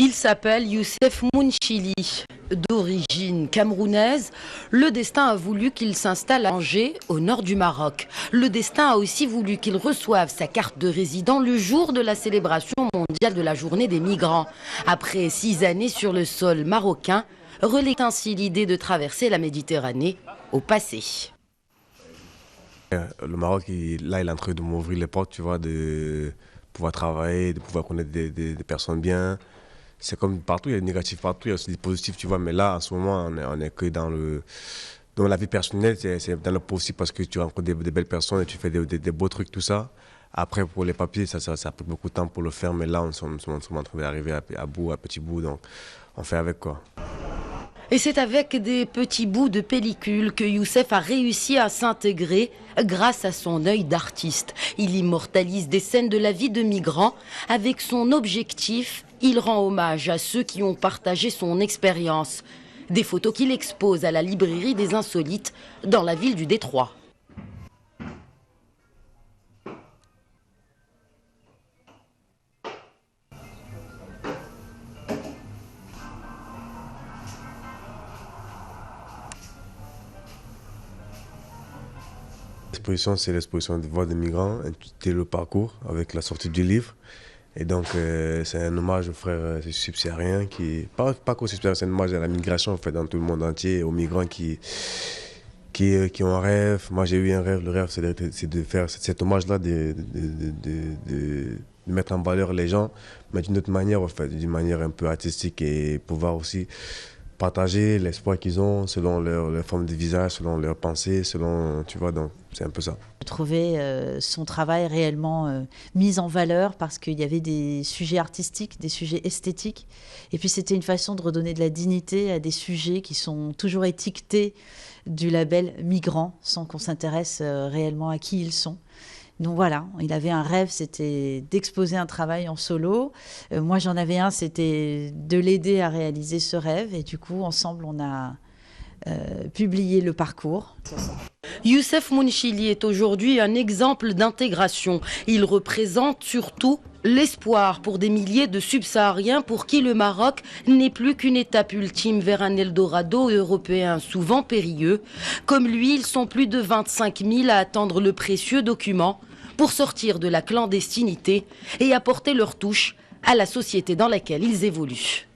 Il s'appelle Youssef Mounchili. D'origine camerounaise, le destin a voulu qu'il s'installe à Angers, au nord du Maroc. Le destin a aussi voulu qu'il reçoive sa carte de résident le jour de la célébration mondiale de la journée des migrants. Après 6 années sur le sol marocain, relaie ainsi l'idée de traverser la Méditerranée au passé. Le Maroc, là, il est en train de m'ouvrir les portes, tu vois, de pouvoir travailler, de pouvoir connaître des personnes bien. C'est comme partout, il y a du négatif partout, il y a aussi du positif, tu vois. Mais là, en ce moment, on est que dans la vie personnelle, c'est dans le positif parce que tu rencontres des belles personnes et tu fais des beaux trucs, tout ça. Après, pour les papiers, ça a pris beaucoup de temps pour le faire, mais là, on est en train d'arriver à petit bout, donc on fait avec, quoi. Et c'est avec des petits bouts de pellicule que Youssef a réussi à s'intégrer grâce à son œil d'artiste. Il immortalise des scènes de la vie de migrants. Avec son objectif, il rend hommage à ceux qui ont partagé son expérience. Des photos qu'il expose à la librairie des Insolites dans la ville du Détroit. L'exposition, c'est l'exposition de voix des migrants, intitulée Le Parcours, avec la sortie du livre. Et donc, c'est un hommage aux frères subsahariens, pas qu'aux subsahariens, c'est un hommage à la migration, en fait, dans tout le monde entier, aux migrants qui ont un rêve. Moi, j'ai eu un rêve. Le rêve, c'est de faire cet hommage-là, de mettre en valeur les gens, mais d'une autre manière, en fait, d'une manière un peu artistique et pouvoir aussi partager l'espoir qu'ils ont selon leur forme de visage, selon leurs pensées, selon, tu vois, donc c'est un peu ça. Je trouvais son travail réellement mis en valeur parce qu'il y avait des sujets artistiques, des sujets esthétiques. Et puis c'était une façon de redonner de la dignité à des sujets qui sont toujours étiquetés du label migrant sans qu'on s'intéresse réellement à qui ils sont. Donc voilà, il avait un rêve, c'était d'exposer un travail en solo. Moi j'en avais un, c'était de l'aider à réaliser ce rêve. Et du coup, ensemble, on a publié Le Parcours. Youssef Mounchili est aujourd'hui un exemple d'intégration. Il représente surtout l'espoir pour des milliers de subsahariens pour qui le Maroc n'est plus qu'une étape ultime vers un Eldorado européen souvent périlleux. Comme lui, ils sont plus de 25 000 à attendre le précieux document pour sortir de la clandestinité et apporter leur touche à la société dans laquelle ils évoluent.